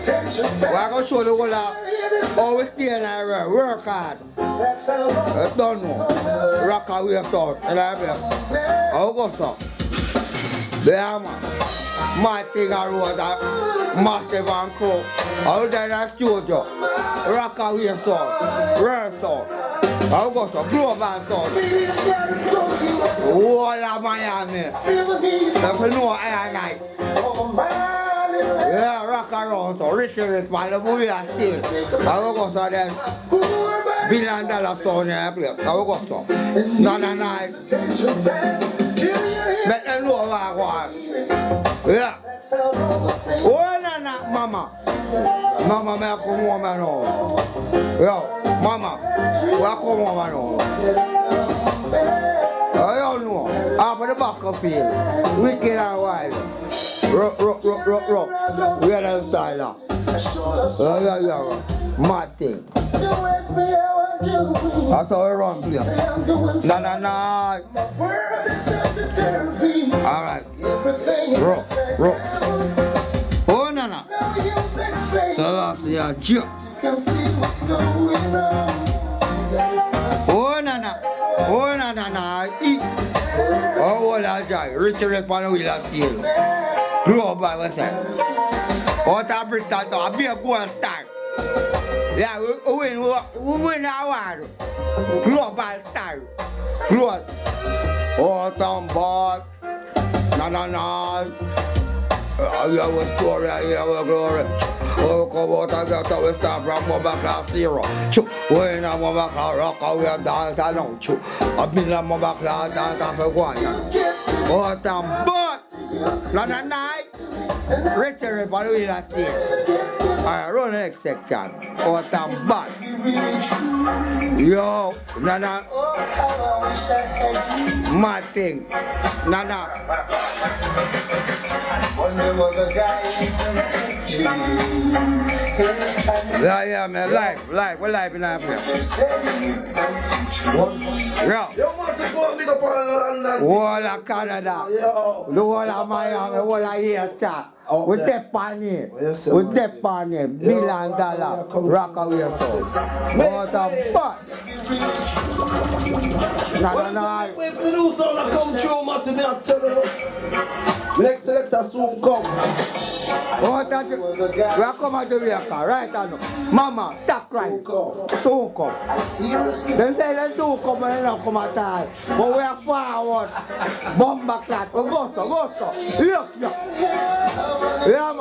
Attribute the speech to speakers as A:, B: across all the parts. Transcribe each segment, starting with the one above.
A: We're going to show the whole how we stay in our work hard. Don't know. Rock away thought. And I be how go so? There man. My thing I wrote that massive and crow. Out there in the studio. Rock away thought. Rare thought. How go so? Global thought. Whole of Miami. If you know I and I. Yeah, rock around so Richard man, the movie are still. I will go so then $1 billion sound in the place. I will go so. No. Let them know what I want. Yeah. Oh, no, mama. Mama, may I come home now? Yeah, mama, will I come home now? I don't know. After the back of field, wicked and wild. Rock. We are the style. Yeah. Mad thing. That's how we run, please. No. Alright. Rock. Oh, no. So that's the jump. Oh, no. Eat. Oh, what I say? Richard Pan will have steel. Global, what's that? What I bring that to be a good start. Yeah, we win our global style. Global. Oh, some boss. No. You have a story, you have a glory. Oh, come out and get our stuff from Mama Class Zero. When I'm Mama Class Rock, we are dance along. I've been a Mama Class dance and for one. Oh, some boss. No. Richard, but we are still. I run the next section. Oh, some boss. Yo, no. My thing. No. Yeah, man, live, we're live in Africa. Yeah. Whole of Canada, the whole of Miami, the whole of here, sir. We dip on it. $1 billion. Rock away so. What a butt. No.
B: Wait for the new sound to come through, must be a tell you. Next selector soon come.
A: What that we are coming to Jamaica, right now. Mama, tap right. Soon come. Then say them soon come and not come at all. But we are forward. Bomba clat. We go so. Look. Yeah,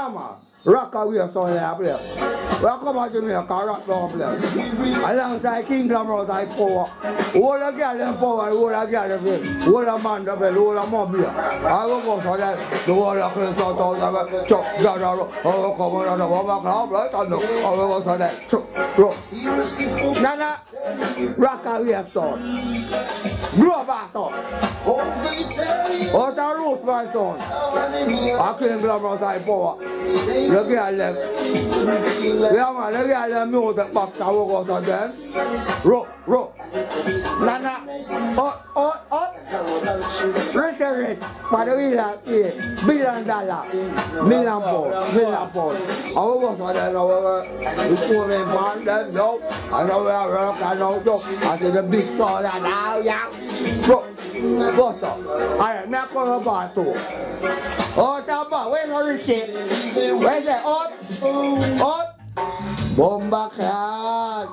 A: man. Rock away so in the place. We are coming to Jamaica, rock down place. Alongside Kingdom Road, I power. All the girls in power, all the girls in bed, all the man in bed, all the mobile. I will go so that the whole of Chris out of the chuck, gather, I will come on the woman club, right? I will go so that chuck, rock. Nana, rock away so. Grow back so. Out the root, my son. I Kingdom Road, I power. Look at them. Yeah, man, look at them music box. I will go to them. Rock. Nana. Richard, but we have $1 billion. Million pound. I will go to them. I will show them man, them, no. I know where I work, I know joke. I see the big store now, yeah. Rock. Go so. Alright, now come about too. Oh, Tamba, where's the Richie? Where's the Up? Bomba clan.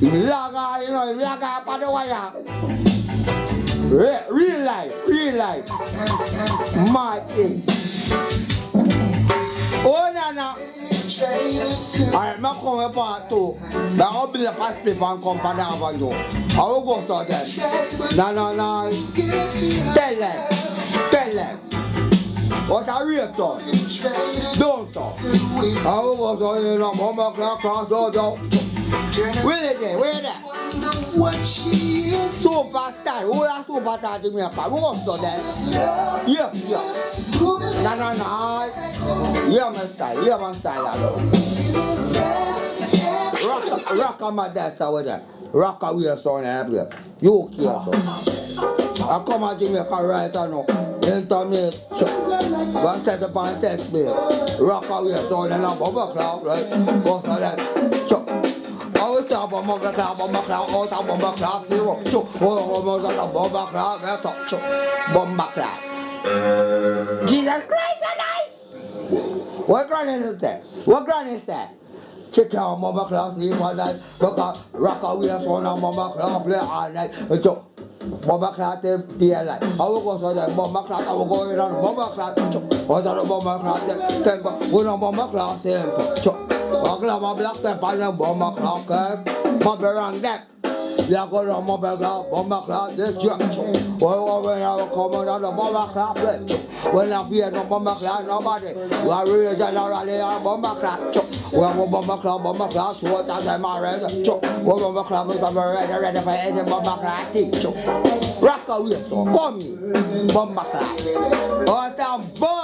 A: Laga up on the wire. Real life. My thing. Oh, Nana. Alright, I'm coming part two. I'll be the first people and come for the avenue. I will go to them. No. Tell them. What a real talk. Don't talk. I will go to the Mama Class Dojo. Where there? Superstar. Who are superstar to me? I will go to them. Yeah. No. Yeah, my style. Rock on my desk over there. Rock away so in the place. You care so. I come at Jamaica right now. internet, one set upon sex bill, rock away, so then I'm over cloud, right? Go to that. So, I was talking about my cloud, all talk about my cloud, zero. So, almost at the bomber cloud, that's up, so, bomber cloud. Jesus Christ, so nice! What granny is that? What granny is that? Check out Mama Class, leave all night. Rock away, so now Mama Class play all night. So, Mama Class, day light. I will go to that Mama Class, I will go in on Mama Class. What are the Mama Class? We're on Mama Class. So, I'm going to block them by the Mama Class. Mama around that. Yeah, go to Mama Class, this church. Well, when I come on the Mama Class, when I be no Mama Class, nobody. We are really generally a Mama Class. We have a Mama Class, what are they married? Well, Mama Class is ready for any Mama Class teacher. Rock away, so come here, Mama Class. What a boy!